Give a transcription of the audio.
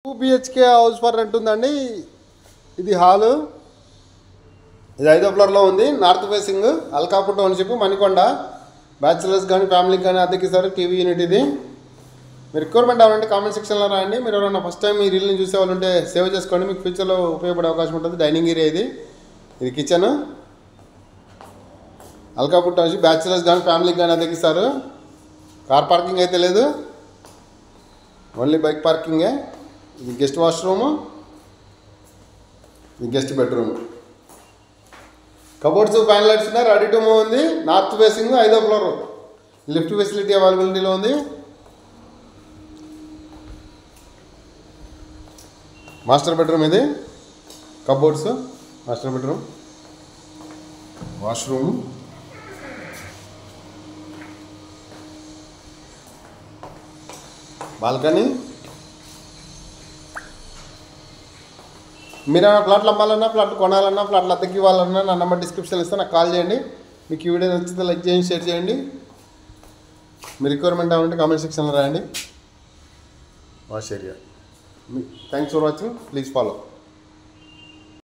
2 BHK house for rent ఉందండి. ఇది hall. ఇది 5వ ఫ్లోర్లో ఉంది. North facing, Alkapur township, Manikonda. Bachelors కానీ ఫ్యామిలీకి కానీ అద్దెకిస్తారు. టీవీ యూనిట్ ఇది. మీరు రిక్వైర్మెంట్ అవ్వాలంటే కామెంట్ సెక్షన్లో రాయండి. మీరు ఎవరైనా ఫస్ట్ టైం ఈ రీల్ని చూసే వాళ్ళు ఉంటే సేవ్ చేసుకోండి, మీకు ఫ్యూచర్లో ఉపయోగపడే అవకాశం ఉంటుంది. డైనింగ్ ఏరియా ఇది కిచెన్. అల్కాపుట్ ఓన్షిప్, బ్యాచిలర్స్ కానీ ఫ్యామిలీకి కానీ అద్దెకిస్తారు. కార్ పార్కింగ్ అయితే లేదు, ఓన్లీ బైక్ పార్కింగే. ఇది గెస్ట్ వాష్రూము, ఇది guest bedroom. Cupboards fan lights ఉన్నాయి. రెడీ టు మూవ్ ఉంది. నార్త్ ఫేసింగ్, 5వ ఫ్లోర్. లిఫ్ట్ ఫెసిలిటీ అవైలబిలిటీలో ఉంది. మాస్టర్ బెడ్రూమ్ ఇది. Cupboards, master bedroom, washroom, balcony. మీరు ఏమైనా ప్లాట్లు అమ్మాలన్నా, ప్లాట్లు కొనాలన్నా, ప్లాట్లు అద్దెకి ఇవ్వాలన్నా నా నెంబర్ డిస్క్రిప్షన్లో ఇస్తే నాకు కాల్ చేయండి. మీకు ఈ వీడియో నచ్చితే లైక్ చేయండి, షేర్ చేయండి. మీ రిక్వైర్మెంట్ అవ్వాలంటే కామెంట్ సెక్షన్లో రాయండి. Wash area. Thanks for watching. Please follow.